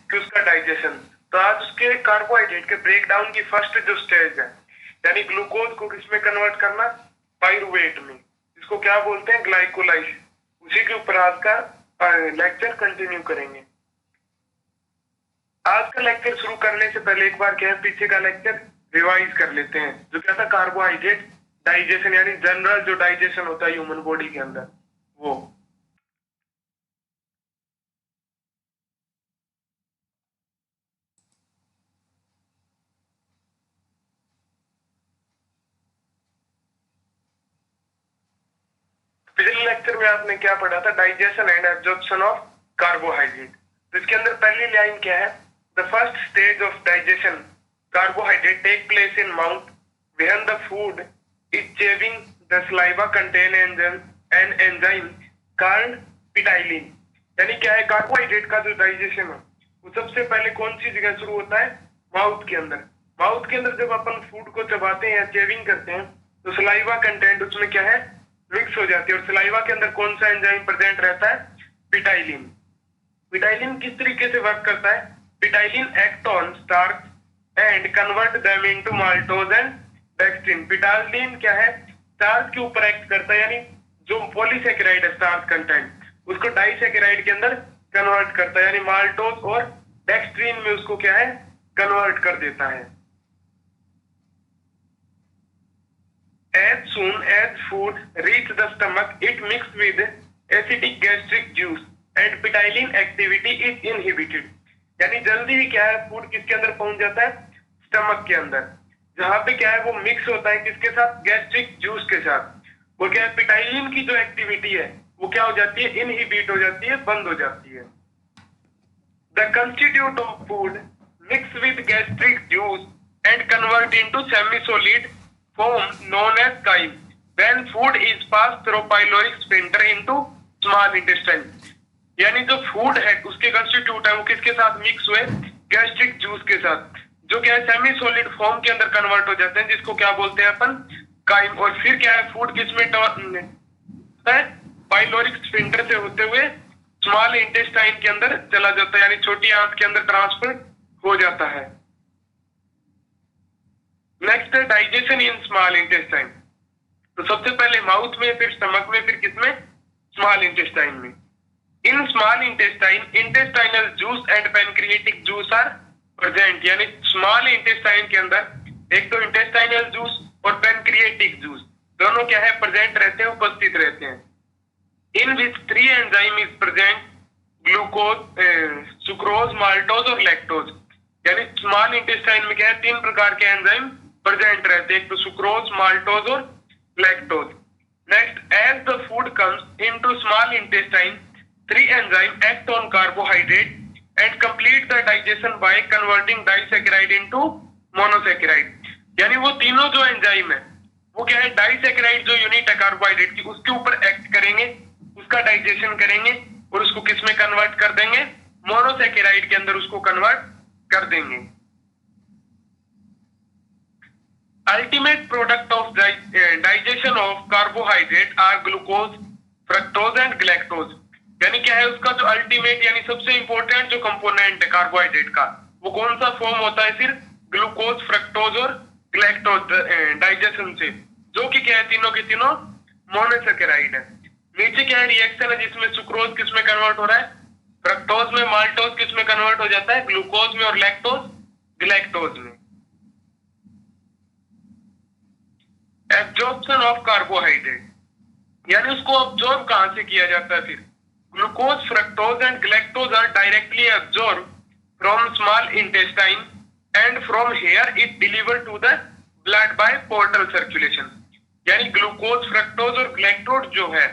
कि उसका डाइजेशन। तो आज उसके कार्बोहाइड्रेट के ब्रेक डाउन की फर्स्ट जो स्टेज है, यानी ग्लूकोज को किसमें कन्वर्ट करना, पाइरुवेट में, इसको क्या बोलते हैं, ग्लाइकोलाइसिस। उसी के ऊपर आज का लेक्चर कंटिन्यू करेंगे। आज का लेक्चर शुरू करने से पहले एक बार क्या है, पीछे का लेक्चर रिवाइज कर लेते हैं। जो क्या था, कार्बोहाइड्रेट डाइजेशन, यानी जनरल जो डाइजेशन होता है ह्यूमन बॉडी के अंदर, वो। पिछले लेक्चर में आपने क्या पढ़ा था, digestion and absorption of carbohydrate. तो इसके अंदर पहली लाइन क्या है, the first stage of digestion carbohydrate take place in mouth when the food is chewing the saliva contain an enzyme called ptyalin. यानी क्या है, कार्बोहाइड्रेट का जो डाइजेशन है वो सबसे पहले कौन सी जगह शुरू होता है, माउथ के अंदर। माउथ के अंदर जब अपन फूड को चबाते हैं या चेविंग करते हैं तो सलाइवा कंटेंट उसमें क्या है, मिक्स हो जाती है। और सलाइवा के अंदर कौन सा एंजाइम प्रेजेंट रहता है, पिटाइलिन। पिटाइलिन किस तरीके से वर्क करता है, ptyalin act on starch and convert them into maltose and dextrin. Ptyalin क्या है, स्टार्च के ऊपर एक्ट करता है, यानी जो पॉलीसेकेराइड है स्टार्च कंटेंट, उसको डाइसेकेराइड के अंदर कन्वर्ट करता है, यानी माल्टोज और डेक्स्ट्रिन में उसको क्या है, कन्वर्ट कर देता है। As soon as food reach the stomach, it mixes with acidic gastric juice and ptyalin activity is inhibited। यानी जल्दी ही क्या है, फूड किसके अंदर पहुंच जाता है, स्टमक के अंदर, जहां पे क्या है वो मिक्स होता है किसके साथ, गैस्ट्रिक जूस के साथ। वो क्या है, पिटाइलिन की जो एक्टिविटी है वो क्या हो जाती है, इनहिबिट हो जाती है, बंद हो जाती है। The constitute of food mix with gastric juice and convert into semi solid form known as chyme when food is passed through pyloric sphincter into small intestine। यानी जो फूड है उसके कंस्टिट्यूट है वो किसके साथ मिक्स हुए, गैस्ट्रिक जूस के साथ, जो क्या है सेमी सॉलिड फॉर्म के अंदर कन्वर्ट हो जाते हैं, जिसको क्या बोलते हैं अपन, काइम। और फिर क्या है, फूड किसमें पाइलोरिक स्फिंक्टर से होते हुए स्मॉल इंटेस्टाइन के अंदर चला जाता है, यानी छोटी आंत के अंदर ट्रांसफर हो जाता है। नेक्स्ट है डाइजेशन इन स्मॉल इंटेस्टाइन। तो सबसे पहले माउथ में, फिर स्टमक में, फिर किसमें, स्मॉल इंटेस्टाइन में। In small intestine intestinal juice and pancreatic juice are present. यानी स्मॉल इंटेस्टाइन के अंदर एक तो इंटेस्टाइनल जूस और पैनक्रिएटिक जूस दोनों क्या है, प्रेजेंट रहते हैं, उपस्थित रहते हैं। In which 3 enzyme is present, glucose, sucrose, maltose और लैक्टोज। यानी स्मॉल इंटेस्टाइन में क्या है, 3 प्रकार के एंजाइम प्रेजेंट रहते हैं, एक तो सुक्रोज, माल्टोज और lactose. Next, as the food comes into small intestine 3 enzyme act on carbohydrate and complete the digestion by converting disaccharide into monosaccharide. यानी वो तीनों जो एंजाइम है वो क्या है, डाइसेकेराइड जो यूनिट है कार्बोहाइड्रेट की उसके ऊपर एक्ट करेंगे, उसका डाइजेशन करेंगे और उसको किसमें कन्वर्ट कर देंगे, मोनोसेकेराइड के अंदर उसको कन्वर्ट कर देंगे। Ultimate product of digestion of carbohydrate are glucose, fructose and galactose। यानी क्या है, उसका जो अल्टीमेट यानी सबसे इंपॉर्टेंट जो कंपोनेंट है कार्बोहाइड्रेट का, वो कौन सा फॉर्म होता है, फिर ग्लूकोज, फ्रक्टोज और गैलेक्टोज डाइजेशन से, जो कि क्या है, तीनों के तीनों मोनोसेकेराइड है। नीचे क्या है, रिएक्शन है जिसमें सुक्रोज किसमें कन्वर्ट हो रहा है, फ्रक्टोज में, माल्टोज किसमें कन्वर्ट हो जाता है, ग्लूकोज में, और लैक्टोज गैलेक्टोज में। एब्जॉर्प्शन ऑफ कार्बोहाइड्रेट, यानी उसको ऑब्जॉर्व कहां से किया जाता है, फिर glucose, fructose and galactose are directly absorb from small intestine and from here it deliver to the blood by portal circulation. यानी ग्लूकोज, फ्रक्टोज और गैलेक्टोज जो है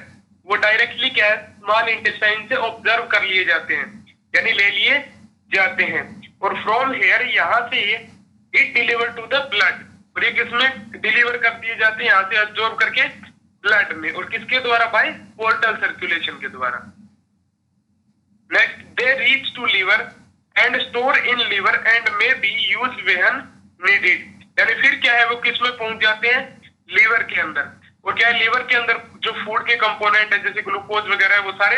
वो डायरेक्टली क्या है, स्मॉल इंटेस्टाइन से ऑब्जर्व कर लिए जाते हैं, यानी ले लिए जाते हैं, और फ्रॉम हेयर यहां से it deliver to the blood, और ये किसमें डिलीवर कर दिए जाते हैं, यहां से एब्जॉर्ब करके ब्लड में, और किसके द्वारा, बाय पोर्टल सर्कुलेशन के द्वारा। Next, they reach to liver and store in liver and may be use when needed. यानी फिर क्या है, वो किसमें पहुंच जाते हैं, लीवर के अंदर। और क्या है, लीवर के अंदर जो फूड के कंपोनेंट है जैसे ग्लूकोज वगैरह है वो सारे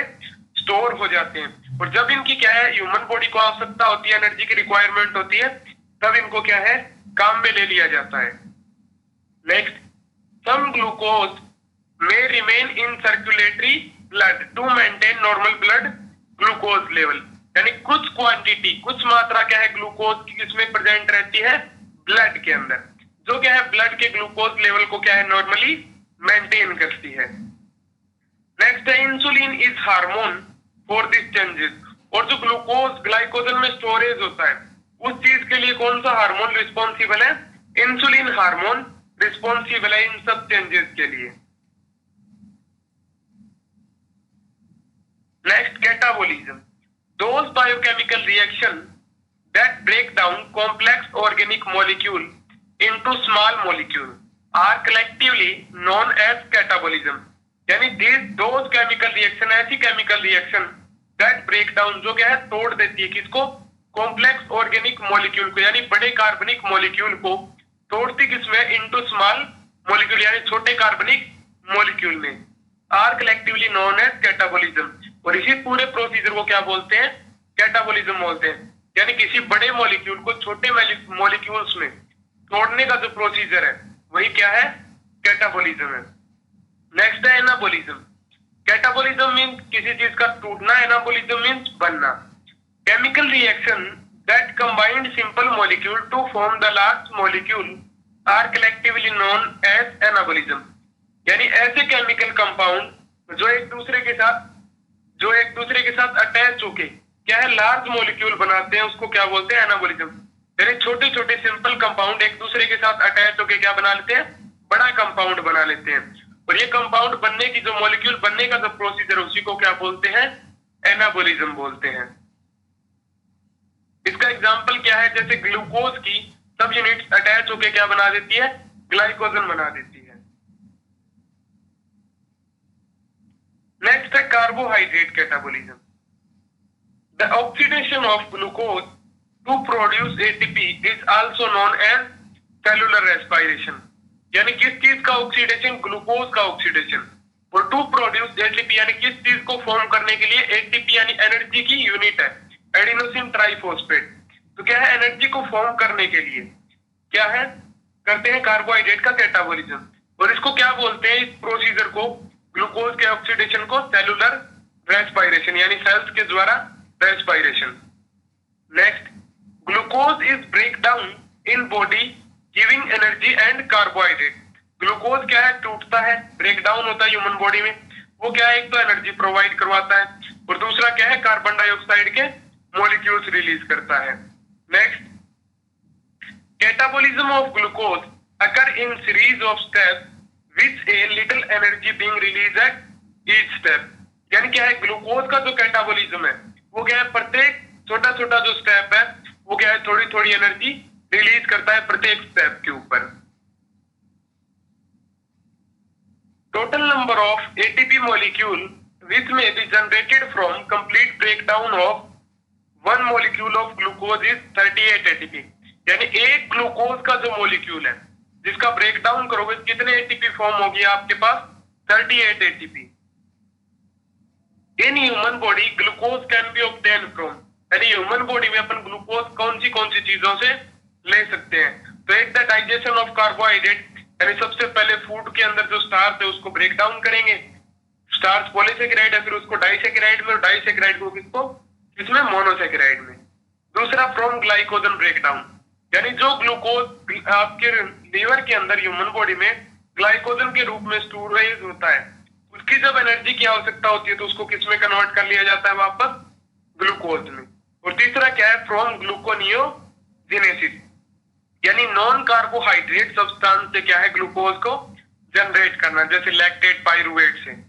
स्टोर हो जाते हैं। और जब इनकी क्या है ह्यूमन बॉडी को आवश्यकता होती है, एनर्जी की रिक्वायरमेंट होती है, तब इनको क्या है काम में ले लिया जाता है। Next, some glucose may remain in circulatory blood to maintain normal blood glucose level। यानी कुछ क्वांटिटी, कुछ मात्रा क्या है ग्लूकोज की किसमें प्रेजेंट रहती है, ब्लड के अंदर, जो क्या है ब्लड के ग्लूकोज लेवल को क्या है नॉर्मली मेंटेन करती है। नेक्स्ट है insulin is hormone for this changes. और जो ग्लूकोज ग्लाइकोजन में स्टोरेज होता है, उस चीज के लिए कौन सा हार्मोन रिस्पॉन्सिबल है, इंसुलिन हार्मोन रिस्पॉन्सिबल है इन सब चेंजेस के लिए। Next, catabolism. Those biochemical reaction that break down complex organic molecule into small molecule are collectively known as catabolism। यानी those chemical reaction, ऐसी chemical reaction that break down, जो क्या है तोड़ देती है किसको, complex organic molecule को, यानी बड़े कार्बनिक molecule को तोड़ती किसमें, into small molecule यानी छोटे कार्बनिक molecule में, are collectively known as catabolism। और इसी पूरे प्रोसीजर को क्या बोलते हैं, कैटाबोलिज्म बोलते हैं। यानी किसी बड़े मॉलिक्यूल को छोटे मॉलिक्यूल्स में तोड़ने का जो प्रोसीजर है वही क्या है, कैटाबोलिज्म है। नेक्स्ट है एनाबोलिज्म। कैटाबोलिज्म मीन्स किसी चीज का टूटना, एनाबोलिज्म मीन्स बनना। Chemical reaction that combined simple molecule to form the large molecule are collectively known as anabolism. यानी ऐसे केमिकल कंपाउंड जो एक दूसरे के साथ अटैच होके क्या है लार्ज मॉलिक्यूल बनाते हैं, उसको क्या बोलते हैं, एनाबोलिज्म। यानी छोटे छोटे सिंपल कंपाउंड एक दूसरे के साथ अटैच होके क्या बना लेते हैं, बड़ा कंपाउंड बना लेते हैं। और ये कंपाउंड बनने की जो मॉलिक्यूल बनने का जो प्रोसीजर उसी को क्या बोलते हैं, एनाबोलिज्म बोलते हैं। इसका एग्जाम्पल क्या है, जैसे ग्लूकोज की सब यूनिट्स अटैच होके क्या बना देती है, ग्लाइकोजन बना देती है। नेक्स्ट है carbohydrate catabolism. The oxidation of glucose to produce ATP is also known as cellular respiration. यानी किस चीज का ऑक्सीडेशन, ग्लूकोज का ऑक्सीडेशन। और टू प्रोड्यूस एटीपी यानी किस चीज को फॉर्म करने के लिए, एटीपी यानी एनर्जी की यूनिट है, एडिनोसिन ट्राइफॉस्फेट। तो क्या है एनर्जी को फॉर्म करने के लिए क्या है करते हैं कार्बोहाइड्रेट का कैटाबोलिज्म। और इसको क्या बोलते हैं, इस प्रोसीजर को, ग्लूकोज के ऑक्सीडेशन को सेलुलर रेस्पिरेशन यानी सेल्स के द्वारा respiration. Next, glucose is break down in body giving energy and carbohydrate. Glucose क्या है टूटता है, ब्रेक डाउन होता है ह्यूमन बॉडी में, वो क्या है एक तो एनर्जी प्रोवाइड करवाता है और दूसरा क्या है कार्बन डाइऑक्साइड के मॉलिक्यूल्स रिलीज करता है। Next, catabolism of glucose occur in series of steps with a little energy being released at each step। यानी क्या है ग्लूकोज का जो कैटाबोलिज्म है वो क्या है प्रत्येक छोटा छोटा जो स्टेप है वो क्या है थोड़ी थोड़ी एनर्जी रिलीज करता है प्रत्येक स्टेप के ऊपर। Total number of ATP molecule which may be generated from complete breakdown of one molecule of glucose is 38 ATP। यानी एक ग्लूकोज का जो मॉलिक्यूल है जिसका ब्रेक डाउन करोगे कितने एटीपी फॉर्म होगी आपके पास, 38 ATP. In human body glucose can be obtain from. यानी ह्यूमन बॉडी में अपन ग्लूकोज कौन सी चीजों से ले सकते हैं, तो एक द डाइजेशन ऑफ कार्बोहाइड्रेट। यानी सबसे पहले फूड के अंदर जो स्टार्च है उसको ब्रेक डाउन करेंगे, स्टार्च पॉलीसेकेराइड है, फिर उसको डाइसेकेराइड में, और डाइसेकेराइड को किसको, इसमें मोनोसेकेराइड में। दूसरा फ्रॉम ग्लाइकोजन ब्रेक डाउन, यानी जो ग्लूकोज आपके लीवर के अंदर ह्यूमन बॉडी में ग्लाइकोजन के रूप में स्टोरेज होता है, उसकी जब एनर्जी की आवश्यकता होती है तो उसको किस में कन्वर्ट कर लिया जाता है, वापस ग्लूकोज में। और तीसरा क्या है फ्रॉम ग्लूकोनियोजेनेसिस, यानी नॉन कार्बोहाइड्रेट सब्सटेंस से क्या है ग्लूकोज को जनरेट करना, जैसे लैक्टेट पाइरुवेट से।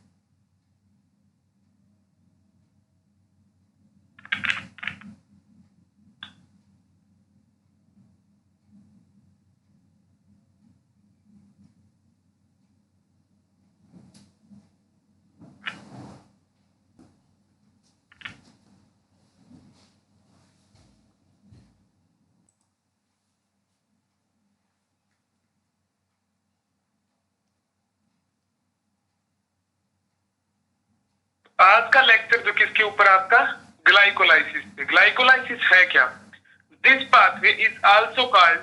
आज का लेक्चर जो किसके ऊपर आपका ग्लाइकोलाइसिस पे। ग्लाइकोलाइसिस है क्या? This pathway is also called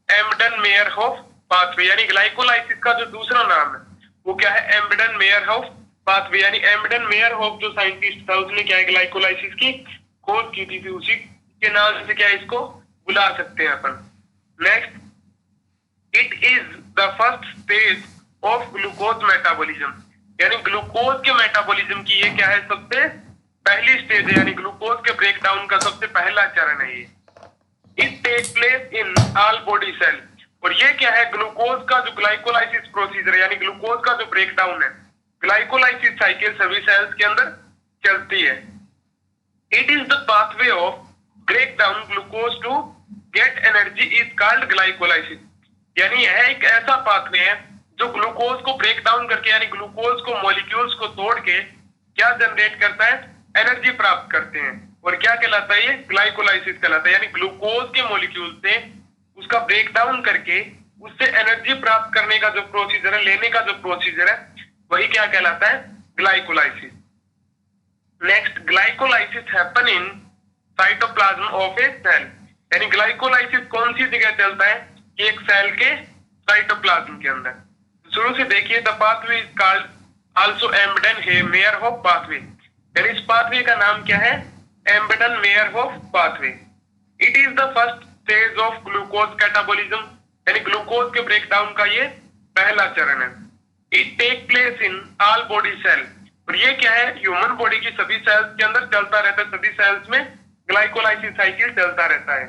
Embden Meyerhof pathway, यानी ग्लाइकोलाइसिस का जो दूसरा नाम है वो क्या है? Embden Meyerhof pathway. यानी एम्बडन मेयरहोफ जो साइंटिस्ट था उसने क्या है ग्लाइकोलाइसिस की खोज की थी, उसी के नाम से क्या इसको बुला सकते हैं अपन। Next, it is the first stage of glucose metabolism, यानी ग्लूकोज के मेटाबॉलिज्म की ये क्या है? सबसे पहली स्टेज है, यानी ग्लूकोज के ब्रेकडाउन का सबसे पहला चरण है ये। It take place in all body cell, और ये क्या है? ग्लूकोज का जो ग्लाइकोलाइसिस प्रोसीजर यानी ग्लूकोज का जो ब्रेकडाउन है, ग्लाइकोलाइसिस साइकिल सभी सेल्स के अंदर चलती है। It is the pathway of breakdown glucose to get energy is called glycolysis, यानी यह एक ऐसा पाथवे है जो ग्लूकोज को ब्रेक डाउन करके यानी ग्लूकोज को मॉलिक्यूल्स को तोड़ के क्या जनरेट करता है? एनर्जी प्राप्त करते हैं, और क्या कहलाता है ये? ग्लाइकोलाइसिस कहलाता है। यानी ग्लूकोज के मॉलिक्यूल से उसका ब्रेक डाउन करके उससे एनर्जी प्राप्त करने का जो प्रोसीजर है, लेने का जो प्रोसीजर है, वही क्या कहलाता है? Glycolysis. Next, glycolysis happen in cytoplasm of a cell, यानी ग्लाइकोलाइसिस कौन सी जगह चलता है? कि एक सेल के साइटोप्लाज्म के अंदर। शुरू से देखिए, the pathway is called also Embden Meyerhof pathway, यानी इस पाथवे का नाम क्या है? Embden Meyerhof pathway. It is the first stage of glucose catabolism, यानी ग्लूकोज के ब्रेकडाउन का ये पहला चरण है। It take place in all body cell, और ये क्या है? ह्यूमन बॉडी की सभी सेल्स के अंदर चलता रहता है, सभी सेल्स में ग्लाइकोलाइसिस साइकिल चलता रहता है।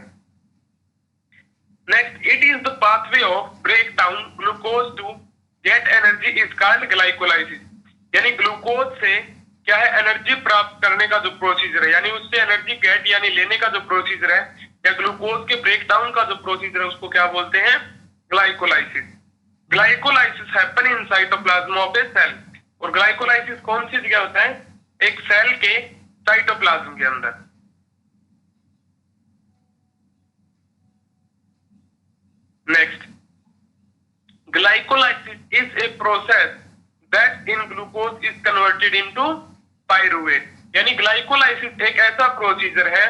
Next, it is the pathway of break down glucose to get energy is called glycolysis, यानी ग्लूकोज से क्या है? एनर्जी प्राप्त करने का जो प्रोसीजर है, यानी उससे एनर्जी गेट यानी लेने का जो प्रोसीजर है, या ग्लूकोज के ब्रेक डाउन का जो प्रोसीजर है, उसको क्या बोलते हैं? Glycolysis. Glycolysis happen in cytoplasm of a cell, और ग्लाइकोलाइसिस कौन सी जगह होता है? एक सेल के साइटोप्लाज्म के अंदर। Next, glycolysis is a process that in glucose is converted into pyruvate, यानी ग्लाइकोलाइसिस एक ऐसा प्रोसीजर है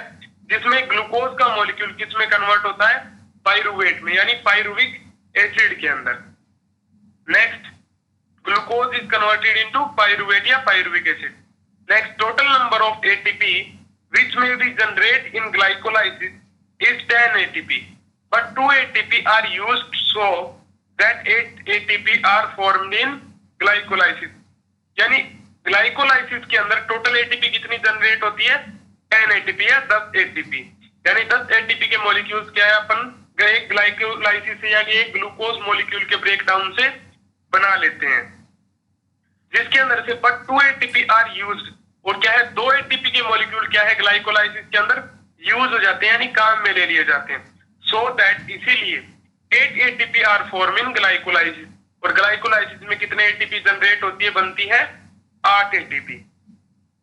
जिसमें ग्लूकोज का मॉलिक्यूल किसमें कन्वर्ट होता है? पाइरुवेट में, यानी पाइरुविक एसिड के अंदर। Next, glucose is converted into pyruvate या pyruvic acid. Next, total number of ATP which may be generated in glycolysis is 10 ATP, but 2 ATP are used so that 8 ATP are formed in glycolysis, यानी glycolysis के अंदर total ATP कितनी generate होती है? 10 ATP या 10 ATP, यानी 10 ATP के molecules क्या है? अपन ग्लाइकोलाइसिस से यानी एक ग्लूकोज मॉलिक्यूल के ब्रेकडाउन से बना लेते हैं, जिसके अंदर से बट 2 एटीपी आर यूज्ड, और क्या है? 2 एटीपी के मॉलिक्यूल क्या है? ग्लाइकोलाइसिस के अंदर यूज हो जाते हैं, यानी काम में ले लिए जाते हैं। सो दैट इसीलिए 8 ATP are form in glycolysis, और ग्लाइकोलाइसिस में कितने एटीपी जनरेट होती है? बनती है 8 ATP.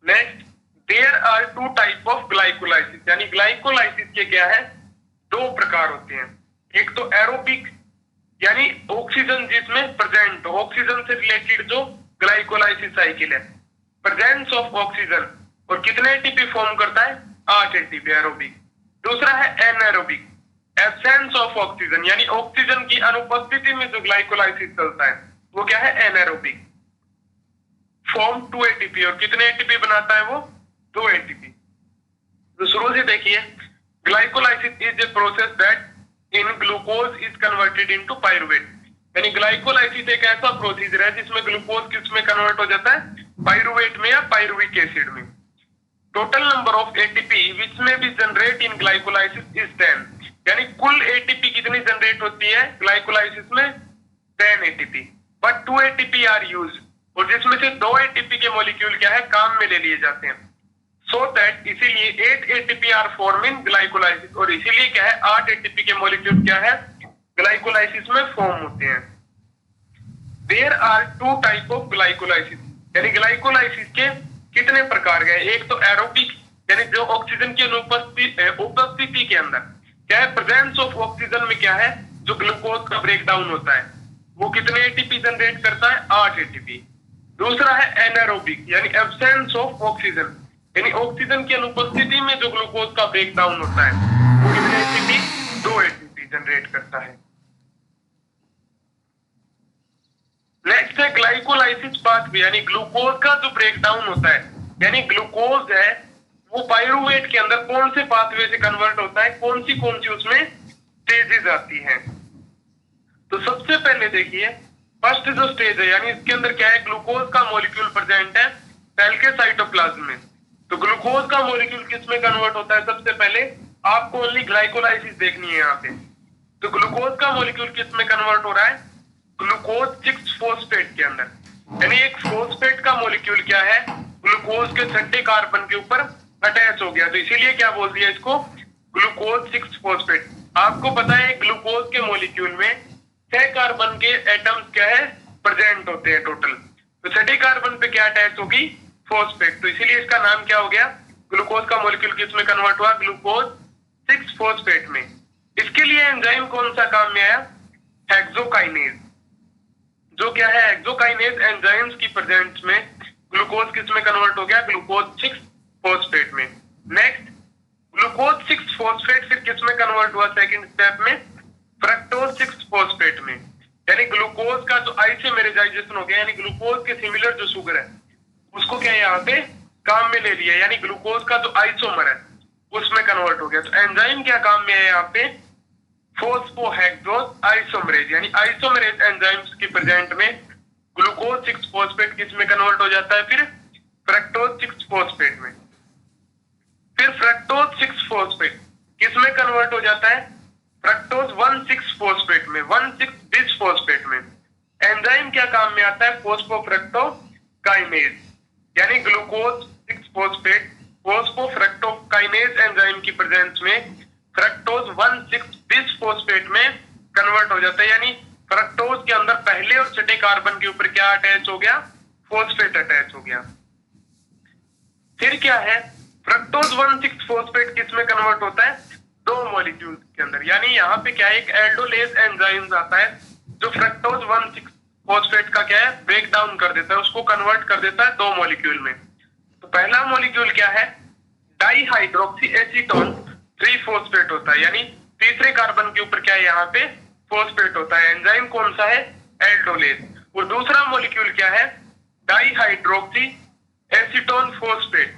Next, there are 2 type of glycolysis, यानी ग्लाइकोलाइसिस के क्या है? 2 प्रकार होते हैं। एक तो एरोबिक, यानी ऑक्सीजन जिसमें प्रेजेंट हो, ऑक्सीजन से रिलेटेड जो ग्लाइकोलाइसिस साइकिल है, प्रेजेंस ऑफ ऑक्सीजन, और कितने एटीपी फॉर्म करता है? 8 एटीपी एरोबिक। दूसरा है एनएरोबिक, एब्सेंस ऑफ ऑक्सीजन, यानी ऑक्सीजन की अनुपस्थिति में जो ग्लाइकोलाइसिस चलता है वो क्या है? एनएरोबिक। फॉर्म 2 एटीपी, और कितने एटीपी बनाता है वो? 2 एटीपी। तो शुरू से देखिए, glycolysis is a process that in glucose is converted into pyruvate, यानी ग्लाइकोलाइसिस एक ऐसा प्रोसीजर है जिसमें ग्लूकोज किसमें कन्वर्ट हो जाता है? पाइरुवेट में या पाइरुविक एसिड में। Total number of ATP which may be generate in glycolysis is 10, यानी कुल एटीपी कितनी जनरेट होती है ग्लाइकोलाइसिस में? 10 ATP, but 2 ATP are use, और जिसमें से 2 एटीपी के मॉलिक्यूल क्या है? काम में ले लिए जाते हैं। सो दैट इसीलिए 8 ATP are form in glycolysis, और इसीलिए क्या है? 8 एटीपी के मॉलिक्यूल क्या है? ग्लाइकोलाइसिस में फॉर्म होते हैं। There are 2 type of glycolysis, यानी ग्लाइकोलाइसिस के कितने प्रकार हैं? एक तो एरोबिक, यानी जो ऑक्सीजन की उपस्थिति के अंदर क्या है? प्रेजेंस ऑफ ऑक्सीजन में क्या है? जो ग्लूकोज का ब्रेकडाउन होता है वो कितने एटीपी जनरेट करता है? 8 एटीपी। दूसरा है एनारोबिक यानी एब्सेंस ऑफ ऑक्सीजन, यानी ऑक्सीजन की अनुपस्थिति में जो ग्लूकोज का ब्रेक डाउन होता है वो कितने एटीपी, 2 एटीपी जनरेट करता है। नेक्स्ट है ग्लाइकोलाइसिस पाथवे, यानी ग्लूकोज का जो ब्रेक डाउन होता है, यानी ग्लूकोज है वो पायरूवेट के अंदर कौन से पाथवे से कन्वर्ट होता है, कौन सी उसमें स्टेजेस आती हैं। तो सबसे पहले देखिए फर्स्ट जो स्टेज है, यानी इसके अंदर क्या है, ग्लूकोज का मॉलिक्यूल प्रेजेंट है सेल के साइटोप्लाज्म में। तो ग्लूकोज का मॉलिक्यूल किस में कन्वर्ट होता है, सबसे पहले आपको ओनली ग्लाइकोलाइसिस देखनी है यहाँ पे। तो ग्लूकोज का मॉलिक्यूल किस में कन्वर्ट हो रहा है, ग्लूकोज 6 फॉस्फेट के अंदर, यानी एक फॉस्फेट का मॉलिक्यूल क्या है, ग्लूकोज के छठे कार्बन के ऊपर अटैच हो गया, तो इसीलिए क्या बोल दिया इसको, ग्लूकोज 6 फॉस्फेट। आपको पता है ग्लूकोज के मॉलिक्यूल में 6 कार्बन के एटम्स क्या है, प्रेजेंट होते हैं टोटल। तो छठे कार्बन पे क्या अटैच होगी, फॉस्फेट, तो इसीलिए इसका नाम क्या हो गया, ग्लूकोज का मॉलिक्यूल किस में कन्वर्ट हुआ, ग्लूकोज 6 फॉस्फेट में। इसके लिए एंजाइम कौन सा काम में आया, हेक्सोकाइनेज, जो क्या है हेक्सोकाइनेज एंजाइम्स की प्रेजेंस में ग्लूकोज किस में कन्वर्ट हो गया, ग्लूकोज 6 फॉस्फेट में। नेक्स्ट ग्लूकोज 6 फॉस्फेट फिर किस में कन्वर्ट हुआ, सेकंड स्टेप में फ्रक्टोज 6 फॉस्फेट में, यानी ग्लूकोज का जो आइसोमेराइजेशन हो गया, यानी ग्लूकोज के सिमिलर जो शुगर है उसको क्या यहाँ पे काम में ले लिया, यानी ग्लूकोज का जो आइसोमर है उसमें कन्वर्ट हो गया। तो एंजाइम क्या काम में है यहाँ पे, फोस्फोहेक्सोज आइसोमरेज, यानी आइसोमरेज एंजाइम्स की प्रेजेंट में ग्लूकोज 6 फॉस्फेट किस में कन्वर्ट हो जाता है, फिर फ्रक्टोज 6 फॉस्फेट में। फिर फ्रक्टोज 6 फॉस्फेट किस में कन्वर्ट हो जाता है, फ्रक्टोज 1,6 फॉस्फेट में, 1,6 बिस फॉस्फेट में। एंजाइम क्या काम में आता है, फोस्फोफ्रक्टोकाइनेज, यानी ग्लूकोज 6 फॉस्फेट फोस्फोफ्रक्टोकाइनेज एंजाइम की प्रेजेंस में फ्रक्टोज 1,6 बिस फॉस्फेट में कन्वर्ट हो जाता है, यानी फ्रक्टोज के अंदर पहले और छठे कार्बन के ऊपर क्या अटैच हो गया, फॉस्फेट अटैच हो गया। फिर क्या है, फ्रक्टोज 1,6 फॉस्फेट किस में कन्वर्ट होता है, 2 मॉलिक्यूल के अंदर, यानी यहाँ पे क्या है, एक एल्डोलेज एंजाइम आता है जो फ्रक्टोज 1,6 फॉस्फेट का क्या है, ब्रेक डाउन कर देता है, उसको कन्वर्ट कर देता है 2 मॉलिक्यूल में। तो पहला मॉलिक्यूल क्या है, डाईहाइड्रोक्सी एसीटोन 3 फॉस्फेट होता है, यानी तीसरे कार्बन के ऊपर क्या है, यहाँ पे फॉस्फेट होता है। एंजाइम कौन सा है, एल्डोलेज। और दूसरा मॉलिक्यूल क्या है, डाईहाइड्रोक्सी एसीटोन फॉस्फेट,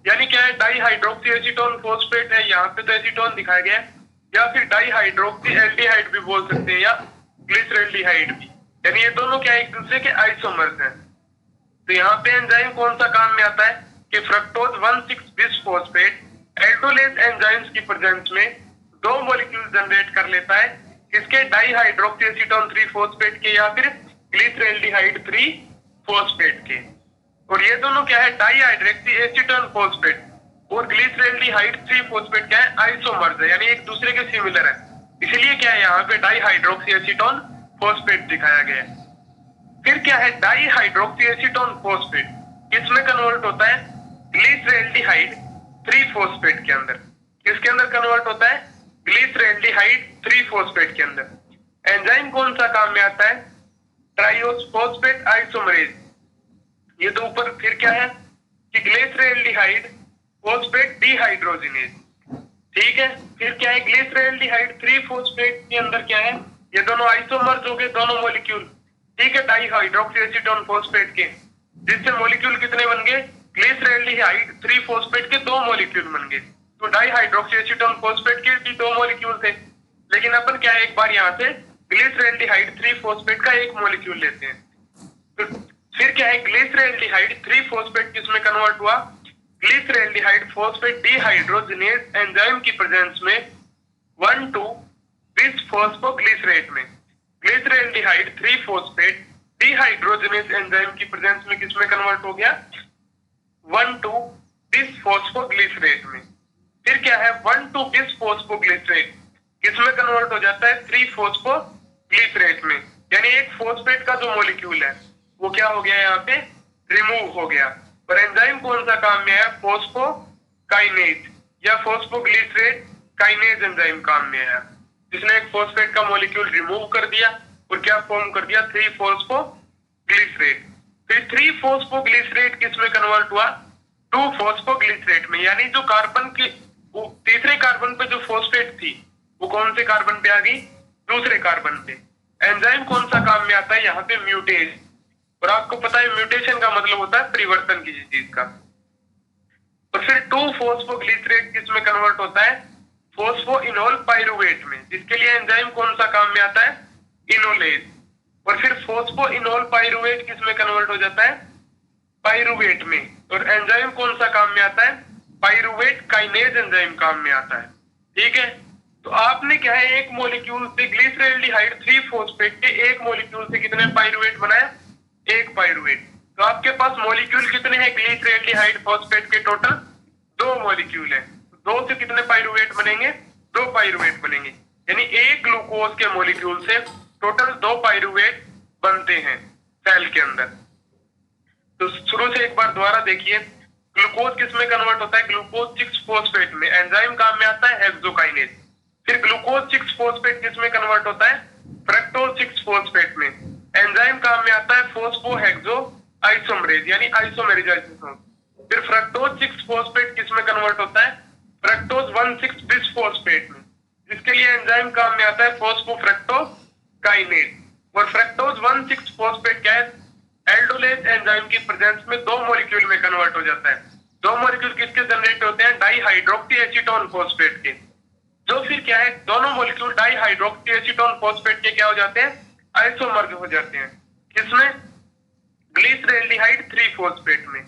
यानी क्या है, डाईहाइड्रोक्सी एसीटोन फॉस्फेट है, यहाँ पे तो एसीटोन दिखाया गया है, या फिर डाईहाइड्रोक्सी एल्डिहाइड भी बोल सकते हैं, या ग्लिसरॉल्डिहाइड भी, यानी ये दोनों क्या एक दूसरे के आइसोमर्स हैं। तो यहाँ पे एंजाइम कौन सा काम में आता है कि fructose 1,6 bis phosphate aldolase enzymes की प्रेजेंस में 2 मॉलिक्यूल जनरेट कर लेता है, किसके, डाईहाइड्रोक्सी एसीटोन 3 फॉस्फेट के या फिर ग्लिसरॉल्डिहाइड 3 फॉस्फेट के। और ये दोनों क्या है, डाईहाइड्रोक्सी एसीटोन फॉस्फेट और ग्लिसरॉल्डिहाइड 3 फॉस्फेट क्या है, आइसोमर्स है, यानी एक दूसरे के सिमिलर है, इसलिए क्या है यहाँ पे डाईहाइड्रोक्सी एसीटोन फॉस्फेट दिखाया गया है। फिर क्या है, डाईहाइड्रोक्सी एसीटोन फॉस्फेट किसमें कन्वर्ट होता है, ग्लिसरॉल्डिहाइड 3 फॉस्फेट के अंदर, किसके अंदर कन्वर्ट होता है, ग्लिसरॉल्डिहाइड 3 फॉस्फेट के अंदर। एंजाइम कौन सा काम में आता है, ट्राइओस्फॉस्फेट आइसोमरेज, ये तो ऊपर। फिर क्या है कि ग्लिसरॉल्डिहाइड फॉस्फेट डिहाइड्रोजिनेज, ठीक है। फिर क्या है, ग्लिसरॉल्डिहाइड 3 फॉस्फेट के अंदर क्या है, ये दोनों आइसोमर्स हो गए, दोनों मॉलिक्यूल, ठीक है, डाईहाइड्रोक्सी एसीटोन फॉस्फेट के, जिससे मॉलिक्यूल कितने बन गए, ग्लिसरॉल्डिहाइड 3 फॉस्फेट के 2 मॉलिक्यूल बन गए। तो डाईहाइड्रोक्सी एसीटोन फॉस्फेट के भी 2 मॉलिक्यूल थे, लेकिन अपन क्या है, एक बार यहाँ से ग्लिसरॉल्डिहाइड 3 फॉस्फेट का एक मॉलिक्यूल लेते हैं। तो फिर क्या है, ग्लिसरॉल्डिहाइड 3 फॉस्फेट किसमें कन्वर्ट हुआ, ग्लिसरॉल्डिहाइड फॉस्फेट डिहाइड्रोजिनेज एंजाइम की प्रेजेंस में 1,2 बिस फॉस्फोग्लिसरेट में, ग्लिसरॉल्डिहाइड 3 फॉस्फेट डिहाइड्रोजिनेज एंजाइम की प्रेजेंस में किसमें कन्वर्ट हो गया, 1,2 बिस फॉस्फोग्लिसरेट में। फिर क्या है, 1,2 बिस फॉस्फोग्लिसरेट किसमें कन्वर्ट हो जाता है, 3 फॉस्फोग्लिसरेट में, यानी एक फॉस्फेट का जो मॉलिक्यूल है वो क्या हो गया, यहाँ पे रिमूव हो गया। और एंजाइम कौन सा काम में है, फोस्फोकाइनेज या फोस्फोग्लिसरेट काइनेज एंजाइम काम में है, जिसने एक फॉस्फेट का मॉलिक्यूल रिमूव कर दिया और क्या फॉर्म कर दिया, 3 फॉस्फोग्लिसरेट। फिर 3-फॉस्फोग्लिसरेट किस में कन्वर्ट हुआ, 2-फॉस्फोग्लिसरेट में। यानी जो कार्बन के तीसरे कार्बन पे जो फॉस्फेट थी वो कौन से कार्बन पे आ गई, दूसरे कार्बन पे। एंजाइम कौन सा काम में आता है, यहाँ पे म्यूटेज। और आपको पता है म्यूटेशन का मतलब होता है परिवर्तन किसी चीज का। और फिर 2-फॉस्फोग्लिसरेट किस में कन्वर्ट होता है, फॉस्फोइनोल पाइरुवेट में, जिसके लिए एंजाइम कौन सा काम में आता है, इनोलेज। और फिर फॉस्फोइनोल पाइरुवेट किस में कन्वर्ट हो जाता है, पाइरुवेट में। और एंजाइम कौन सा काम में आता है, पाइरुवेट काइनेज एंजाइम काम में आता है। ठीक है, तो आपने क्या है, एक मॉलिक्यूल से ग्लिसरॉल्डिहाइड 3-फॉस्फेट के एक मॉलिक्यूल से कितने पाइरुवेट बनाया, एक पाइरुवेट। तो आपके पास मॉलिक्यूल कितने हैं ग्लिसरॉल्डिहाइड फॉस्फेट के, टोटल 2 मॉलिक्यूल है। 2 से कितने पाइरुवेट बनेंगे, 2 पाइरुवेट बनेंगे। यानी एक ग्लूकोज के मॉलिक्यूल से टोटल 2 पाइरुवेट बनते हैं सेल के अंदर। तो शुरू से एक बार दोबारा देखिए, ग्लूकोज किस में कन्वर्ट होता है, ग्लूकोज 6-फॉस्फेट में। एंजाइम काम में आता है हेक्सोकाइनेज। फिर ग्लूकोज 6-फॉस्फेट किस में कन्वर्ट होता है, फ्रक्टोज 6-फॉस्फेट में। एंजाइम काम में आता है फॉस्फोहेक्सो आइसोमरेज यानी आइसोमेरिजाइजेशन। फिर फ्रक्टोज 6-फॉस्फेट किस में कन्वर्ट होता है, फ्रक्टोज 1,6-बिसफॉस्फेट में, जिसके लिए एंजाइम काम में आता है फॉस्फोफ्रक्टोकाइनेज। और फ्रक्टोज 1,6-फॉस्फेट क्या है, एल्डोलेज एंजाइम की प्रेजेंस में 2 मॉलिक्यूल में कन्वर्ट हो जाता है। 2 मॉलिक्यूल किसके जनरेट होते हैं, डाइहाइड्रोक्सी एसीटोन फॉस्फेट के। जो फिर क्या है, दोनों मॉलिक्यूल डाइहाइड्रोक्सी एसीटोन फॉस्फेट के क्या हो जाते हैं, आइसोमर्स हो जाते हैं। किसमें, ग्लिसरॉल्डिहाइड 3-फॉस्फेट में।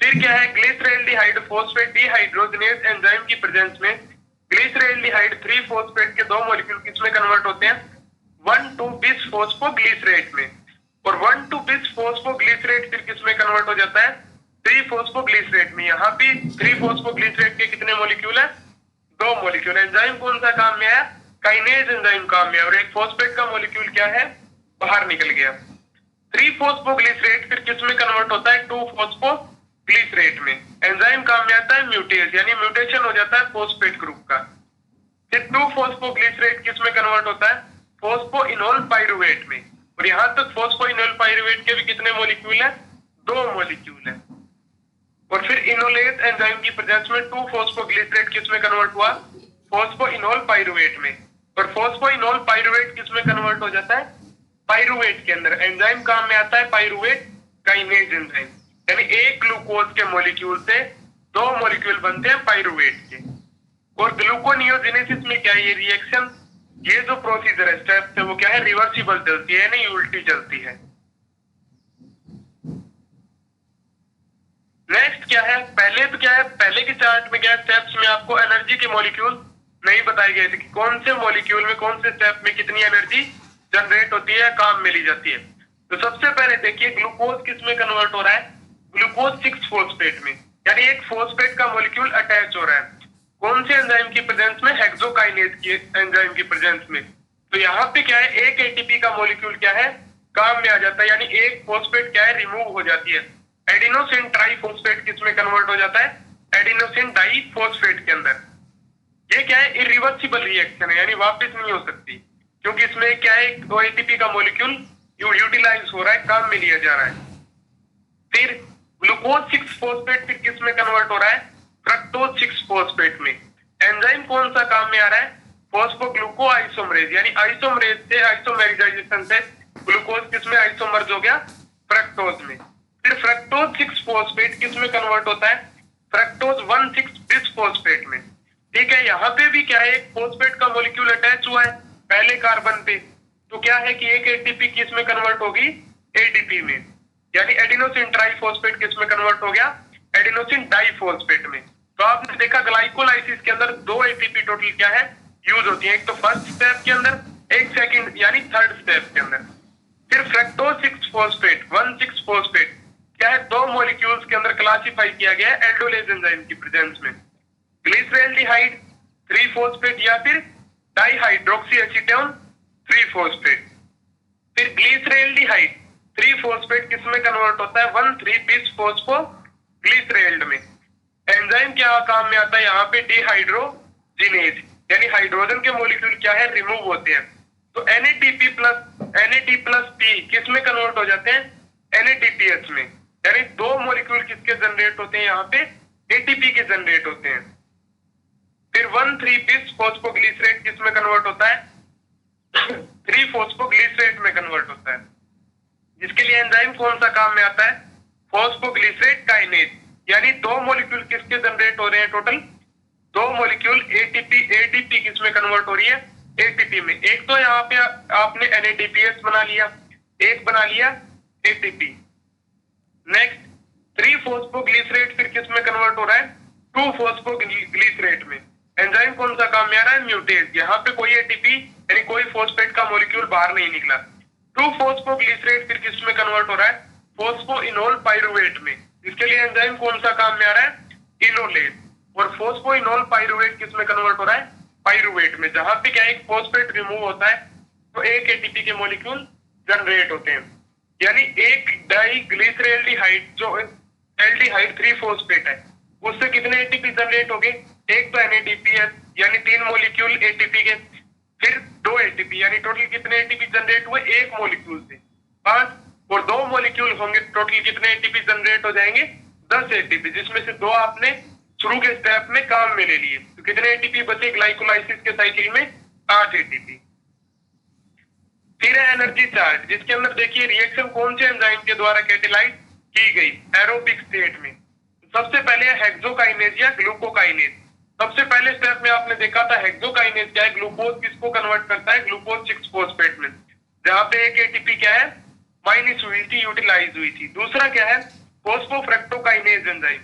फिर क्या है, ग्लिसरॉल्डिहाइड फॉस्फेट डिहाइड्रोजनेज एंजाइम की प्रेजेंस में ग्लिसरॉल्डिहाइड 3-फॉस्फेट के 2 मॉलिक्यूल किसमें कन्वर्ट होते हैं, 1,2-बिसफॉस्फोग्लिसरेट में। और 1,2-बिसफॉस्फोग्लिसरेट फिर किसमें कन्वर्ट हो जाता है, 3-फॉस्फोग्लिसरेट में। यहाँ भी 3-फॉस्फोग्लिसरेट के कितने मॉलिक्यूल है, 2 मॉलिक्यूल। एंजाइम कौन सा काम में है, काइनेज एंजाइम काम में है। और एक फॉस्फेट का मॉलिक्यूल क्या है, बाहर निकल गया। 3-फॉस्फोग्लिसरेट फिर किसमें कन्वर्ट होता है, 2-फॉस्फोग्लिसरेट में। एंजाइम काम में आता है म्यूटेज यानी म्यूटेशन हो जाता है फॉस्फेट ग्रुप का। फिर 2-फॉस्फोग्लिसरेट किसमें कन्वर्ट होता है, फॉस्फोइनोल पाइरुवेट में। और यहां तक फॉस्फोइनोल पाइरुवेट के भी कितने मॉलिक्यूल है, 2 मॉलिक्यूल है। और फिर इनोलेज एंजाइम की प्रेजेंस में 2-फॉस्फोग्लिसरेट किसमें कन्वर्ट हुआ, फॉस्फोइनोल पाइरुवेट में। और फॉस्फोइनोल पाइरुवेट किसमें कन्वर्ट हो जाता है, पाइरुवेट के अंदर। एंजाइम काम में आता है पाइरुवेट काइनेज एंजाइम। यानी एक ग्लूकोज के मॉलिक्यूल से 2 मॉलिक्यूल बनते हैं पाइरुवेट के। और ग्लूकोनियोजेनेसिस में क्या है, ये रिएक्शन, ये जो प्रोसीजर है, स्टेप है, वो क्या है, रिवर्सिबल चलती है, नहीं उल्टी चलती है। नेक्स्ट क्या है, पहले तो क्या है, पहले के चार्ट में क्या है, स्टेप्स में आपको एनर्जी के मॉलिक्यूल नहीं बताए गए थे कि कौन से मॉलिक्यूल में कौन से स्टेप में कितनी एनर्जी जनरेट होती है, काम में ली जाती है। तो सबसे पहले देखिए ग्लूकोज किस में कन्वर्ट हो रहा है, ग्लूकोज 6-फॉस्फेट में। यानी एक फॉस्फेट का मॉलिक्यूल अटैच हो रहा है कौन से एंजाइम की प्रेजेंस में, हेक्सोकाइनेज की एंजाइम की प्रेजेंस में। तो यहाँ पे क्या है, एक एटीपी का मॉलिक्यूल क्या है, काम में आ जाता है। यानी एक फॉस्फेट क्या है, रिमूव हो जाती है। एडिनोसिन ट्राइफॉस्फेट किस में कन्वर्ट हो जाता है, एडिनोसिन डाइफॉस्फेट के अंदर। ये क्या है, इरिवर्सिबल रिएक्शन है, यानी वापस नहीं हो सकती, क्योंकि इसमें क्या है, दो एटीपी का मॉलिक्यूल यूटिलाइज हो रहा है, काम में लिया जा रहा है। फिर ग्लूकोज 6-फॉस्फेट फिर किस में कन्वर्ट हो रहा है, फ्रक्टोज 6-फॉस्फेट में। एंजाइम कौन सा काम में आ रहा है, फॉस्फोग्लूको आइसोमरेज। यानी आइसोमरेज से, आइसोमेरिजाइजेशन से ग्लूकोज किस में आइसोमर्ज हो गया, फ्रक्टोज में। फिर फ्रक्टोज 6-फॉस्फेट किस में कन्वर्ट होता है, फ्रक्टोज 1,6-बिसफॉस्फेट में। ठीक है, यहाँ पे भी क्या है, एक फॉस्फेट का मॉलिक्यूल अटैच हुआ है पहले कार्बन पे। तो क्या है कि एक एटीपी किस में कन्वर्ट होगी, एडीपी में। यानी एडिनोसिन ट्राइफॉस्फेट किस में कन्वर्ट हो गया, एडिनोसिन डाइफॉस्फेट में। तो आपने देखा ग्लाइकोलाइसिस के अंदर 2 एटीपी टोटल क्या है, यूज होती है। एक तो फर्स्ट स्टेप के अंदर, एक सेकंड यानी थर्ड स्टेप के अंदर। फिर फ्रक्टोज 6-फॉस्फेट 1,6-फॉस्फेट क्या है, 2 मॉलिक्यूल्स के अंदर क्लासिफाई किया गया है एल्डोलेज एंजाइम की प्रेजेंस में। ग्लिसरॉल्डिहाइड 3-फॉस्फेट या फिर डाइहाइड्रोक्सी एसीटोन 3-फॉस्फेट। फिर ग्लिसरॉल्डिहाइड 3-फॉस्फेट किस में कन्वर्ट होता है, 1,3-बिसफॉस्फोग्लिसरॉल्ड में। एंजाइम क्या काम में आता है, यहाँ पे डिहाइड्रोजिनेज। यानी हाइड्रोजन के मॉलिक्यूल क्या है, रिमूव होते हैं। तो NADP+ P किस में कन्वर्ट हो जाते हैं, NADPH में, यानी 2 मॉलिक्यूल किसके जनरेट होते हैं यहाँ पे, ATP के जनरेट होते हैं। फिर 1,3-bis फॉस्फोग्लिसरेट किस में कन्वर्ट होता है, 3-फॉस्फोग्लिसरेट में कन्वर्ट होता है, जिसके लिए एंजाइम कौन सा काम में आता है, फॉस्फोग्लिसरेट काइनेज। यानी 2 मॉलिक्यूल किसके जनरेट हो रहे हैं टोटल, 2 मॉलिक्यूल ADP किस में कन्वर्ट हो रही है, ATP में। एक तो यहाँ पे आपने NADPH बना लिया, एक बना लिया ATP। नेक्स्ट 3-फॉस्फोग्लिसरेट फिर किस में कन्वर्ट हो रहा है, 2-फॉस्फोग्लिसरेट में। एंजाइम कौन सा काम में आ रहा है, म्यूटेज। यहाँ पे कोई ATP यानी कोई फॉस्फेट का मॉलिक्यूल बाहर नहीं निकला। 2-फॉस्फोग्लिसरेट फिर किस में कन्वर्ट हो रहा है, फॉस्फोइनोल पाइरुवेट में। इसके लिए एंजाइम कौन सा काम में आ रहा है, इनोलेज। और फॉस्फोइनोल पाइरुवेट किस में कन्वर्ट हो रहा है, पाइरुवेट में। जहां पे क्या एक फॉस्फेट रिमूव होता है तो एक ATP के मॉलिक्यूल जनरेट होते हैं। यानी एक डाइग्लिसरेल्डिहाइड जो एल्डिहाइड 3-फॉस्फेट है, उससे कितने ATP जनरेट हो गए, एक तो NADPH यानी 3 मॉलिक्यूल ATP के, फिर 2 ATP यानी टोटल कितने ATP जनरेट हुए, एक मॉलिक्यूल से 5, और 2 मॉलिक्यूल होंगे, टोटल कितने ATP जनरेट हो जाएंगे, 10 ATP, जिसमें से 2 आपने शुरू के स्टेप में काम में ले लिए। तो कितने ATP बचे ग्लाइकोलाइसिस के साइकिल में, 8 ATP। फिर है एनर्जी चार्ट, जिसके अंदर देखिए रिएक्शन कौन से एंजाइम के द्वारा कैटेलाइज की गई, एरोबिक स्टेट में। सबसे पहले है हेक्सोकाइनेज या ग्लूकोकाइनेज। सबसे पहले स्टेप में आपने देखा था हेक्सोकाइनेज क्या है, ग्लूकोज किसको कन्वर्ट करता है, ग्लूकोज 6-फॉस्फेट में, जहां पे एक ATP क्या है, माइनस हुई थी, यूटिलाइज हुई थी। दूसरा क्या है, फॉस्फोफ्रक्टोकाइनेज एंजाइम,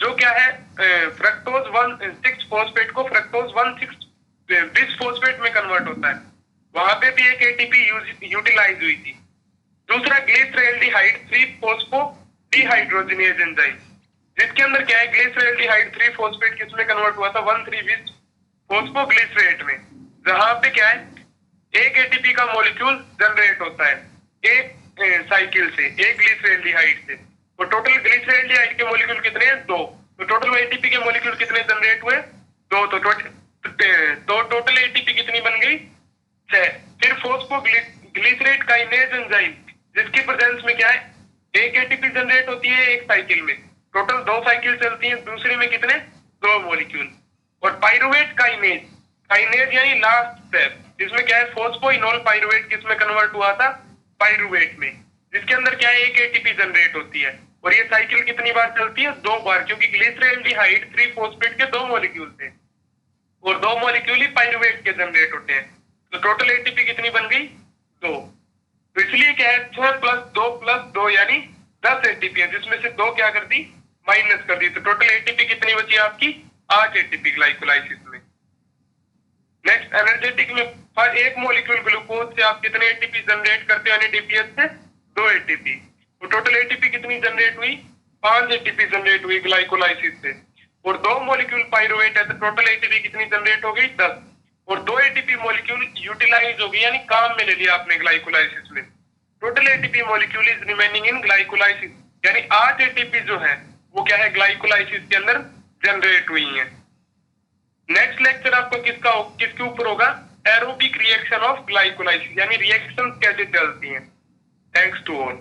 जो क्या है फ्रक्टोज 1,6-फॉस्फेट को फ्रक्टोज 1,6-बिस-फॉस्फेट में कन्वर्ट होता है, वहां पे भी एक ATP यूटिलाइज हुई थी। दूसरा ग्लिसरेल्डिहाइड 3-फॉस्फोडिहाइड्रोजिनेज एंजाइम, जिसके अंदर क्या है ग्लिसरेल्डिहाइड 3-फॉस्फेट किस में कन्वर्ट हुआ था, 1,3-बिस-फॉस्फोग्लिसरेट में, जहां पे क्या है एक ATP का मॉलिक्यूल जनरेट होता है एक साइकिल से, एक ग्लिसरेल्डिहाइड से। और टोटल ग्लिसरेल्डिहाइड के मॉलिक्यूल कितने हैं, 2। तो टोटल ATP के मॉलिक्यूल कितने जनरेट हुए, 2। तो टोटल ATP कितनी बन गई, 6। फिर फॉस्फोग्लिसरेट काइनेज एंजाइम, जिसकी प्रेजेंस में क्या है एक ATP जनरेट होती है एक साइकिल में, टोटल 2 साइकिल चलती हैं, दूसरे में कितने, 2 मॉलिक्यूल। और पाइरुवेट काइनेज, काइनेज यानी लास्ट स्टेप, जिसमें क्या है फॉस्फोइनोल पाइरुवेट किस में कन्वर्ट हुआ था, पाइरुवेट में, जिसके अंदर क्या है एक ATP जनरेट होती है। और ये साइकिल कितनी बार चलती है, 2 बार, क्योंकि ग्लिसरेल्डिहाइड 3-फॉस्फेट के 2 मॉलिक्यूल थे और 2 मॉलिक्यूल ही पाइरुवेट के जनरेट होते हैं। तो टोटल ATP कितनी बन गई, 2। तो इसलिए क्या है 6 + 2 + 2 यानी 10 ATP है, जिसमें से 2 क्या कर दी, माइनस कर दी। तो टोटल ATP कितनी बची आपकी, 8 ATP ग्लाइकोलाइसिस में। नेक्स्ट एनर्जेटिक में हर एक मॉलिक्यूल ग्लूकोज से आप कितने ATP जनरेट करते हो, NADPH से 2 ATP। तो टोटल ATP कितनी जनरेट हुई, 5 ATP जनरेट हुई ग्लाइकोलाइसिस से। और 2 मॉलिक्यूल पाइरुवेट है तो टोटल ATP कितनी जनरेट हो गई, 10। और 2 ATP मॉलिक्यूल यूटिलाइज हो गई यानी काम में ले लिया आपने ग्लाइकोलाइसिस में। Total ATP molecule is remaining in glycolysis, यानी 8 ATP जो है वो क्या है ग्लाइकोलाइसिस के अंदर जनरेट हुई है। नेक्स्ट लेक्चर आपको किसके ऊपर होगा, एरोबिक रिएक्शन ऑफ ग्लाइकोलाइसिस, यानी रिएक्शन कैसे चलती हैं। Thanks to all.